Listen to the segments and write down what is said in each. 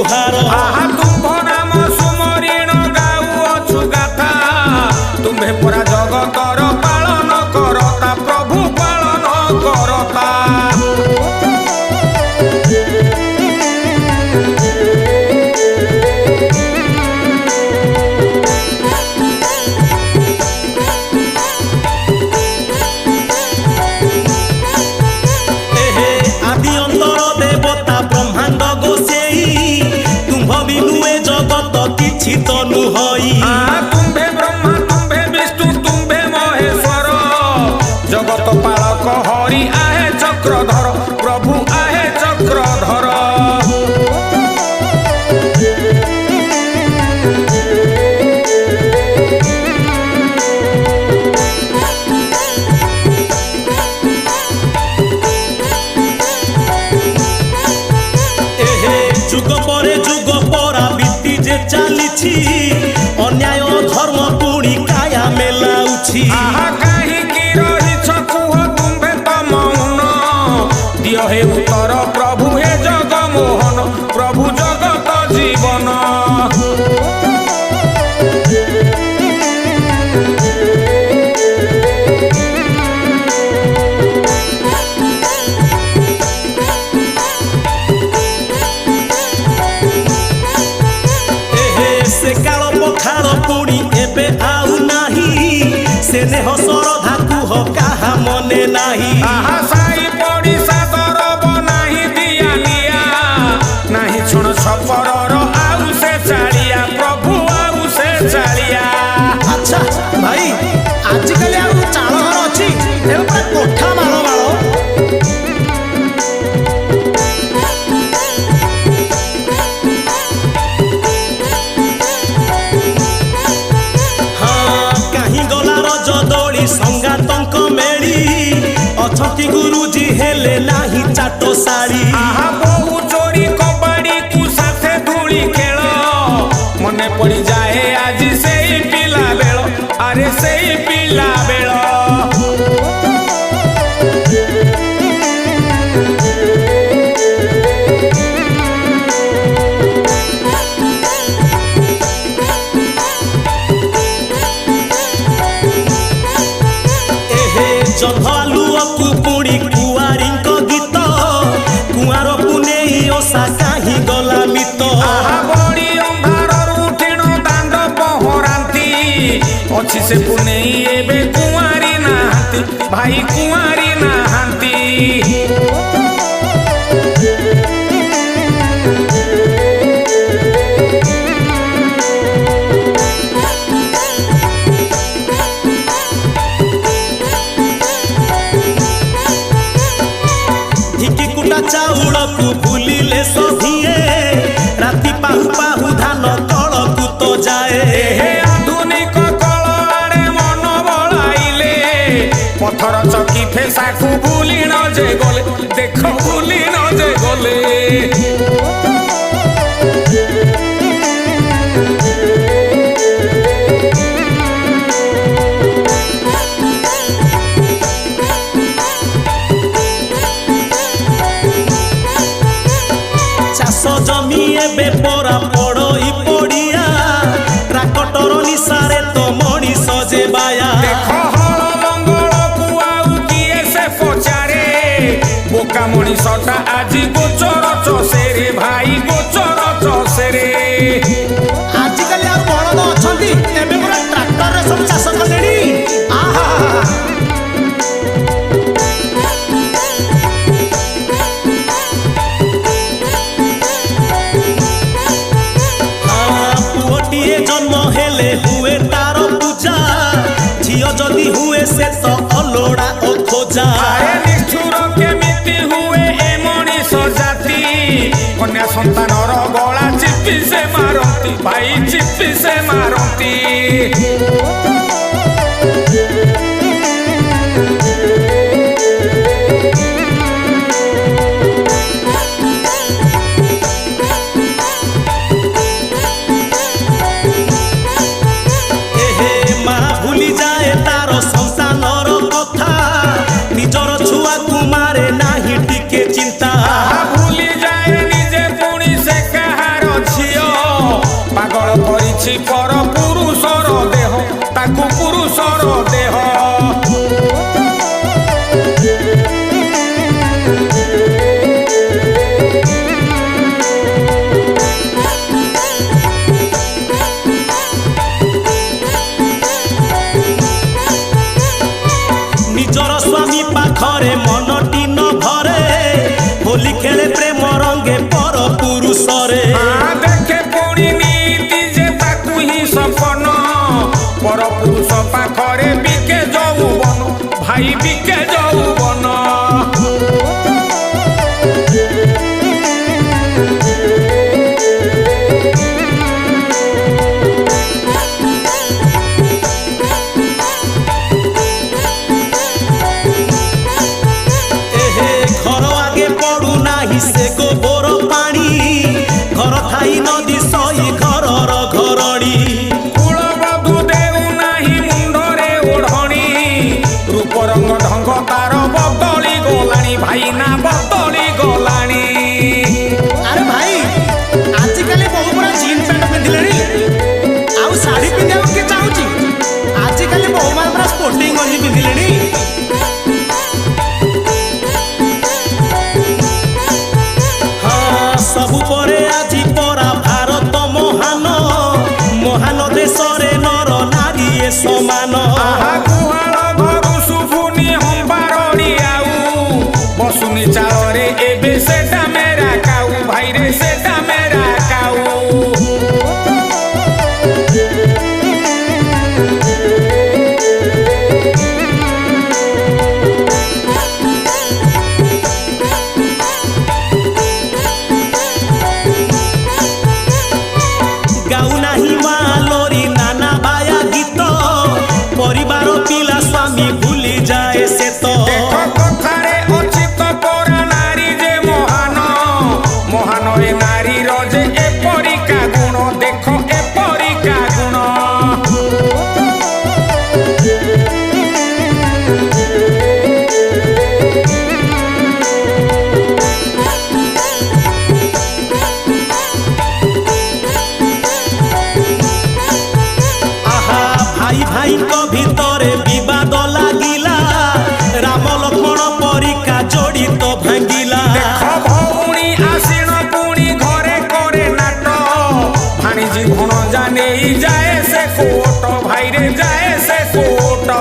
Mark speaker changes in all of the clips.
Speaker 1: जुहार
Speaker 2: तुम नाम सुमरिण गाउअछु गाथा तुम्हे पुरा जगतर पालन करता प्रभु पालन करता।
Speaker 1: किछि तो नुहई
Speaker 2: तुम्भे ब्रह्मा तुम्भे विष्णु तुम्भे महेश्वर जगत पालक हरि आहे चक्रधर प्रभु आहे चक्रधर।
Speaker 1: जुग परे जुग परा बीती जे चालिछि अन्याय धर्म पुणी काया मेलाउछि
Speaker 2: काहीकि रहिछ कुह तुम्भे त मौन दिय हे उत्तर प्रभु हे जगमोहन प्रभु जगत जीवन।
Speaker 1: स्नेह श्रद्धा कुह काहा मने नाही
Speaker 2: साई पड़िशा दरब नाही दिया लिया नाही छुण छपरर आउ से चालिया प्रभु आउ से चालिया।
Speaker 1: अच्छा भाई आजिकल आउ चाल घर अछि एउ पूरा कोठा माल माल संगातंक मेली अछती गुरुजी हेले नाही चाटो साड़ी
Speaker 2: बहु चोरी कबाड़ी कु साथे धूली खेल मने पड़ी जाए आज से पिला बेल अरे से पिला बेल।
Speaker 1: जभालुअकु पुणी कुआरींक गीत कुआर पुनेई ओसा काहि गला मित
Speaker 2: बड़ी अंधार उठिण दांड पहरांती अछि से पुनेई एबे कुआरी नाहांती भाई कुआरी नाहांती।
Speaker 1: चाउल को भूलिले सभिए राति पाहु पाहु धान कल को तो जाए
Speaker 2: आधुनिक कल आड़े मन बड़ाइले पथर चकी फेसा को भूली न जे गले देख भूली न जे गले।
Speaker 1: जमी एबे परा पड़ई पड़िया ट्राक्टर निसारे तो मणी सजे बाया
Speaker 2: देख हल मंगल को आउ किए से पचारे बोका मनीषटा आज गोचर चसे रे भाई गोचर चसे रे।
Speaker 1: आजिकल आ बलद अछंती एबे पूरा ट्राक्टर रे सब चाष कलेनी आहा जन्म हेले हुए तार पूजा झियो जदि हुए से तो अलोड़ा ओ खोजा
Speaker 2: निष्ठुर केमिति हुए ए मनीष जाति कन्या संतानर गला चिपी से मारती भाई चिपी से मारती। କରିଛି ପର ପୁରୁଷର ଦେହ ତାକୁ ପୁରୁଷର ଦେହ
Speaker 1: ନିଜର ସ୍ୱାମୀ ପାଖରେ ମନଟି ନ ଭରେ ହୋଲି ଖେଳେ ପ୍ରେମ ରଙ୍ଗେ ପର ପୁରୁଷରେ
Speaker 2: ଦେଖେ ପୁଣି ନୀତି ଯେ ତାକୁ ହିଁ ସପନ ପର ପୁରୁଷ ପାଖରେ ବିକେ ଯୌବନ ଭାଇ ବିକେ ଯୌବନ
Speaker 1: ସେ ଗୋବର ପାଣି ଘର ଥାଇ ନଦୀ ସହି ଘରର ଘରଣୀ
Speaker 2: କୁଳବଧୂ ଦେଉ ନାହିଁ ମୁଣ୍ଡରେ ଓଢ଼ଣୀ ରୂପ ରଙ୍ଗ ଢଙ୍ଗ ତାର ବଦଳି ଗଲାଣି ଭାଇ ନା ବଦଳି ଗଲାଣି
Speaker 1: ଆରେ ଭାଇ ଆଜିକାଲି ବହୁ ପୁରା ଜିନ୍ ପ୍ୟାଣ୍ଟ ପିନ୍ଧିଲେଣି ଆଉ ଶାଢ଼ୀ ପିନ୍ଧିବାକୁ କିଏ ଚାହୁଁଛି ଆଜିକାଲି ବହୁମାନେ ପୁରା ସ୍ପୋର୍ଟିଂ ଗଞ୍ଜି ପିନ୍ଧିଲେଣି ସବୁ ପରେ ଆଜି ପରା ଭାରତ ମହାନ ମହାନ ଦେଶରେ ନର ନାରୀ ସମାନ
Speaker 2: ଗୁହାଳ ଘରୁ ଶୁଭୁନି ହମ୍ବାରଣି ଆଉ ବସୁନି ଚାଳରେ ଏବେ ସେଟା ମେରା କାଉ ଭାଇରେ ସେଟା ମେରା କାଉ
Speaker 1: परिवार पिला स्वामी भूली जाए से तो
Speaker 2: कथारे अछि तो परा नारी जे महान महान ए नारी रजे एपरिका गुण देखो एपरिका गुण
Speaker 1: भाई भितरे विवाद लागिला राम लक्ष्मण परिका जोड़ी तो भांगिला
Speaker 2: देख भौणी आसीन पुणी घरे करे नाट भाणीजी भणजा नेई जाए से कोट भाईरे जाए से कोट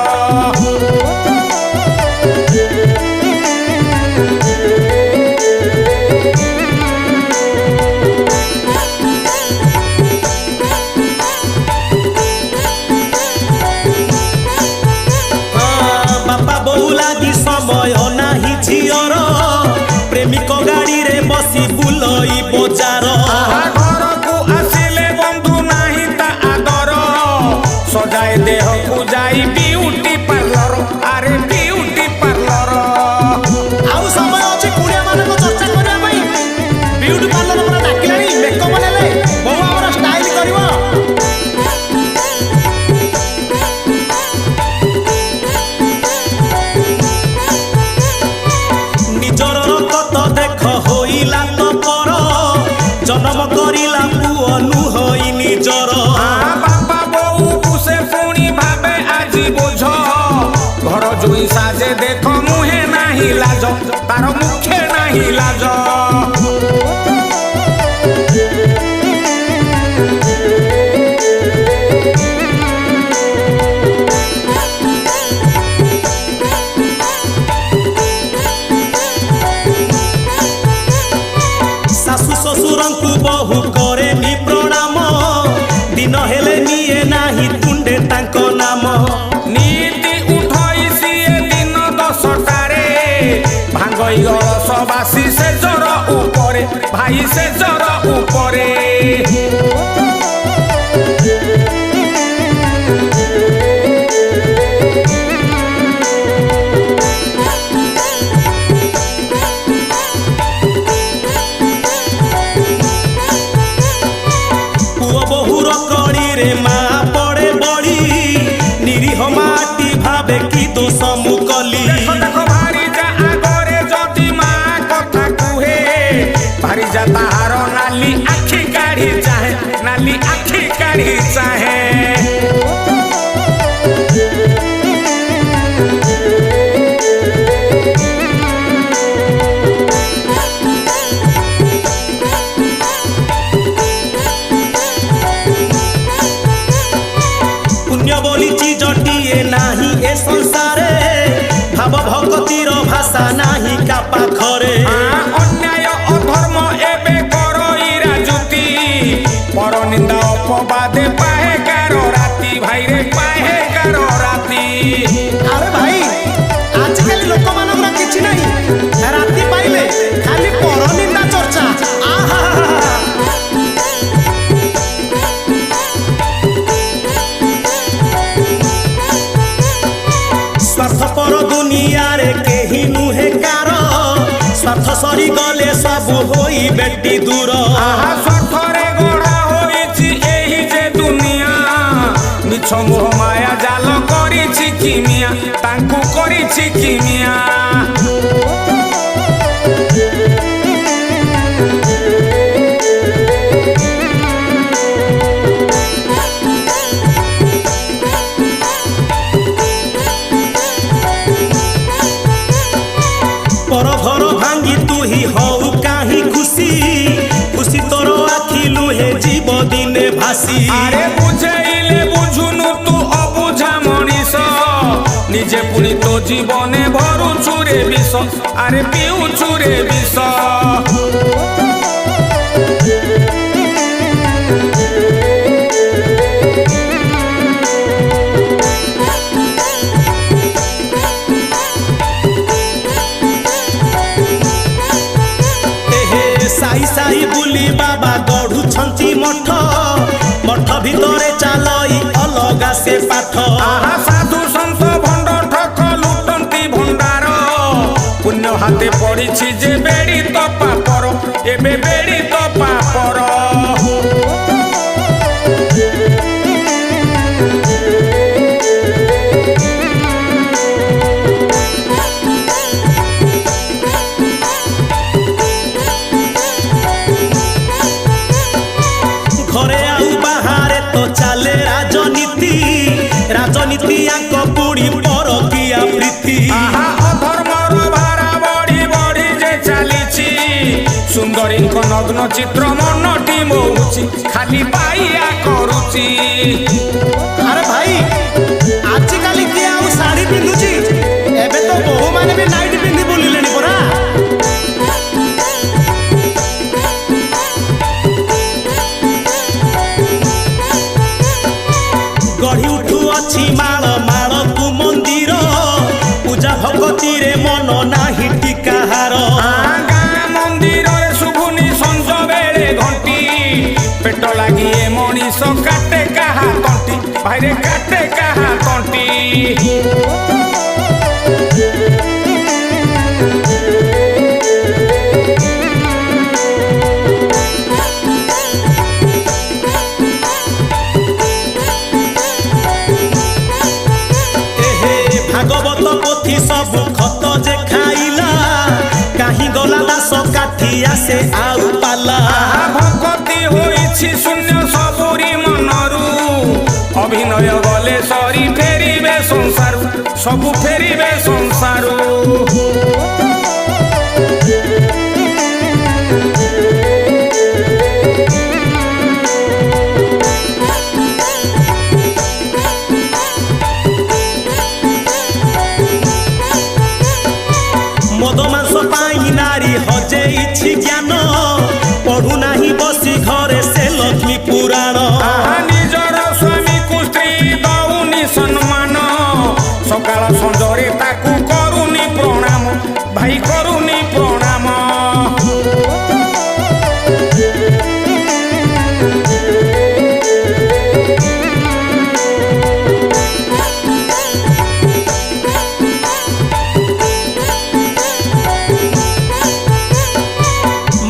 Speaker 1: समय नाही झियर प्रेमिक गाड़ी रे बसी बुलई बजार
Speaker 2: घर को आसिले बंधु नाही ता आदर सजाए देह को जाई ब्यूटी पार्लर अरे ब्यूटी पार्लर
Speaker 1: आउ समय अछि कुड़िया माने को चर्चा करिया पई ब्यूटी पार्लर पर डाकिलानी मेकअप नेले बहु हमर स्टाइल करबो जन्म करिला पुओ नुहई निजर
Speaker 2: बापा बोऊ कुसे पुणी भाबे आजी बोझ घर जोई साजे देख मुहे नाही लाज तार मुखे नाही लाज
Speaker 1: शाशु ससुरंकु बहु करे नि प्रणाम दिन हेले निये नाही तुंडे तांको नाम
Speaker 2: नीति उठई सिए दिन 10टारे भांगई गलस बासी से जर उपरे भाई से जर उपरे ताहार नाली आखी काढ़ी चाहे नाली आखी काढ़ी चाहे
Speaker 1: ଭାବ ଭଗତିର ଭାଷା ନାହିଁ କା ପାଖରେ
Speaker 2: ଅନ୍ୟାୟ ଅଧର୍ମ ଏବେ କରଇ ରାଜୁତି ପର ନିନ୍ଦା ଅପବାଦେ ପାହେ କାର ରାତି ଭାଇରେ ପାହେ କାର ରାତି।
Speaker 1: ଆରେ ଭାଇ ଆଜିକାଲି ଲୋକମାନଙ୍କର କିଛି ନାହିଁ ରାତି ପାଇଲେ ଖାଲି ପରନିନ୍ଦା ଚର୍ଚ୍ଚା। ଆହା ସ୍ୱାର୍ଥପର ଦୁନିଆରେ କେହି ନୁହେଁ କାର ସ୍ୱାର୍ଥ ସରିଗଲେ ସବୁ ହୋଇ ବେଟି ଦୂର।
Speaker 2: ସ୍ୱାର୍ଥରେ ଗଢ଼ା ହୋଇଛି ଏହି ଯେ ଦୁନିଆ ମିଛ ମୋହ ମାୟା ଜାଲ କରିଛି କିମିଆ ତାଙ୍କୁ କରିଛି କିମିଆ।
Speaker 1: पर घर भांगी तू ही हऊ काहि खुशी खुशी तोर आखि लुहे जीव दिने भासी।
Speaker 2: আরে বুঝাইলে বুঝুনু তু অবুঝা মনিষ নিজে পুনি তো জীবনে ভরুছু রে বিষ আরে পিউছু রে বিষ।
Speaker 1: ସାଇ ସାଇ ବୁଲି ବାବା ଗଢୁଛନ୍ତି ମଠ ମଠ ଭିତରେ ଚାଲଇ ଅଲଗା ସେ ପାଠ।
Speaker 2: ସାଧୁ ସନ୍ଥ ଭଣ୍ଡ ଠକ ଲୁଟନ୍ତି ଭଣ୍ଡାର ପୁଣ୍ୟ ହାତେ ପଡ଼ିଛି ଯେ ବେଡ଼ି ତ ପାପର ଏବେ ବେଡ଼ି ତ ପାପର।
Speaker 1: ଘରେ ଆଉ ବାହାରେ ତ ଚାଲେ ରାଜନୀତି ରାଜନୀତି ଆଙ୍କ ପୁଣି ପରକିଆ ପ୍ରୀତି।
Speaker 2: ଅଧର୍ମର ଭାରା ବଢି ବଢି ଯେ ଚାଲିଛି ସୁନ୍ଦରୀଙ୍କ ନଗ୍ନ ଚିତ୍ର ମନଟି ମୋହୁଛି ଖାଲି ପାଇଆ କରୁଛି।
Speaker 1: ଆରେ ଭାଇ ଆଜିକାଲି କିଏ ଆଉ ଶାଢୀ ପିନ୍ଧୁଛି ଏବେ ତ ବୋହୂମାନେ ବି ନାଇଟି ପିନ୍ଧି ବୁଲିଲେଣି ପରା। ଗଢି ଉଠୁଅଛି ମାଳ ମାଳକୁ ମନ୍ଦିର ପୂଜା ଭଗତିରେ ମନ ନାହିଁ ଟିକାହାର।
Speaker 2: ଗାଁ ମନ୍ଦିରରେ ଶୁଭୁନି ସଞ୍ଜ ବେଳେ ଘଣ୍ଟି ପେଟ ଲାଗି ଏ ମଣିଷ କାଟେ କାହା ତଣ୍ଟି ଭାଇରେ କାଟେ କାହା ତଣ୍ଟି।
Speaker 1: ଭାଗବତ ପୋଥି ସବୁ ଖତ ଯେ ଖାଇଲା କାହିଁ ଗଲା ଦାସ କାଠି ଆସେ ଆଉ ପାଲା।
Speaker 2: ଭକ୍ତି ହୋଇଛି ଶୂନ୍ୟ ସବୁରି ମନରୁ ଅଭିନୟ ଗଲେ ସରି ଫେରିବେ ସଂସାର ସବୁ ଫେରିବେ ସଂସାରୁ।
Speaker 1: ମଦ ମାଂସ ପାଇଁ ନାରୀ ହଜେଇଛି ଜ୍ଞାନ ପଢୁନାହିଁ ବସି ଘରେ ସେ ଲକ୍ଷ୍ମୀ ପୁରାଣ।
Speaker 2: ନିଜର ସ୍ୱାମୀକୁ ସ୍ତ୍ରୀ ଦଉନି ସମ୍ମାନ ସକାଳ ସଞ୍ଜରେ ତାକୁ କରୁନି ପ୍ରଣାମ ଭାଇ କରୁନି ପ୍ରଣାମ।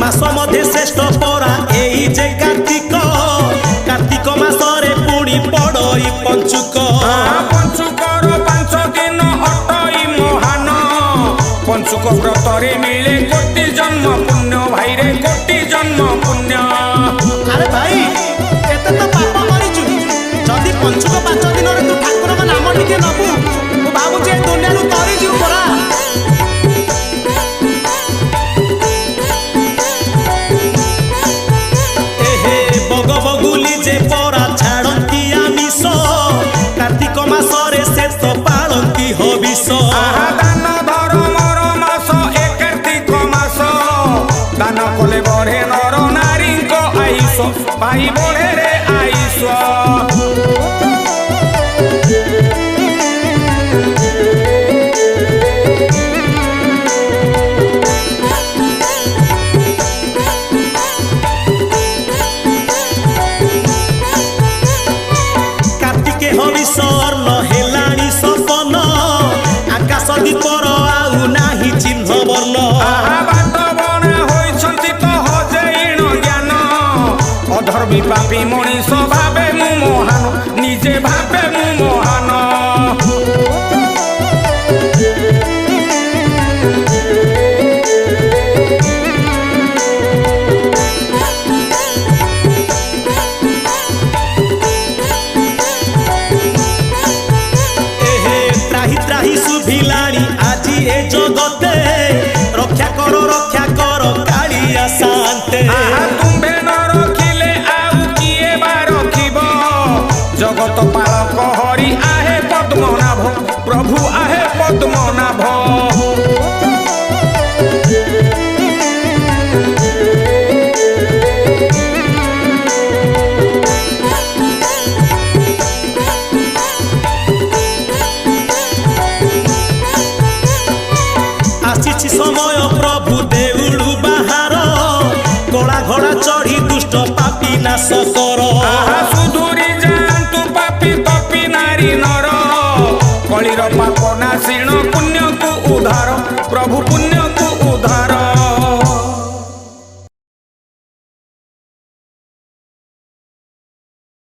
Speaker 1: ମାସ ମଧ୍ୟରେ ଶ୍ରେଷ୍ଠ ପରା ଏଇ ଯେ କାର୍ତ୍ତିକ କାର୍ତ୍ତିକ ମାସରେ ପୁଣି ପଡଇ ପଞ୍ଚୁକ।
Speaker 2: ପଞ୍ଚୁକର 5 ଦିନ ଅଟଇ ମହାନ ପଞ୍ଚୁକ ବ୍ରତରେ ମିଳେ କୋଟି ଜନ୍ମ ପୁଣ୍ୟ ଭାଇରେ କୋଟି ଜନ୍ମ ପୁଣ୍ୟ।
Speaker 1: ଆରେ ଭାଇ କେତେ ତ ପାପ କରିଛୁ ଯଦି ପଞ୍ଚୁକ 5 ଦିନରେ ତୁ ଠାକୁରଙ୍କ ନାମ ଟିକେ ନବୁ ମୁଁ ଭାବୁଛି ଏ ଦୁନିଆରୁ ତରିଯିବୁ ପରା। ବଗ ବଗୁଲି ଯେ ପରା ଛାଡ଼ନ୍ତି ଆମିଷ କାର୍ତ୍ତିକ ମାସ
Speaker 2: ଭାଇ ବଢ଼େରେ ଆଇସ।
Speaker 1: କାର୍ତ୍ତିକେ ହରିଶର୍ଣ୍ଣ ହେଲାଣି ସପନ ଆକାଶ ଦୀପର ଆଉ ନାହିଁ ଚିହ୍ନ ବର୍ଣ୍ଣ।
Speaker 2: ଆହା ବାଟ ବଣା ହୋଇଛନ୍ତି ତ ହଜେଇଣ ଜ୍ଞାନ ଅଧର୍ମୀ ପାପୀ ମଣିଷ ଭାବେ ମୁଁ ମହାନ ନିଜେ ଭାବେ ମୁଁ ମହାନ।
Speaker 1: ଏହେ ତ୍ରାହି ତ୍ରାହି ଶୁଭିଲାଣି ଆଜି ଏ ଜଗତେ ରକ୍ଷା କର କାଳିଆ ଶାନ୍ତେ।
Speaker 2: ଆହା ତୁମ୍ଭେ ନ ରଖିଲେ ଆଉ କିଏ ବା ରଖିବ ଜଗତ ପାଳକ ହରି ଆହେ ପଦ୍ମନାଭ ପ୍ରଭୁ ଆହେ ପଦ୍ମନାଭ।
Speaker 1: ଆସିଛି ସମୟ ପ୍ରଭୁ ଦେଉଳୁ ବାହାର କଳା ଘୋଡ଼ା ଚଢ଼ି ଦୁଷ୍ଟ ପାପି ନାଶ କର।
Speaker 2: ଆହା ସୁଧୁରି ଯାଆନ୍ତୁ ପାପି ତପି ନାରୀ ନର କଳିର ପାପ ନାଶିଣ ପୁଣ୍ୟକୁ ଉଦ୍ଧାର ପ୍ରଭୁ ପୁଣ୍ୟ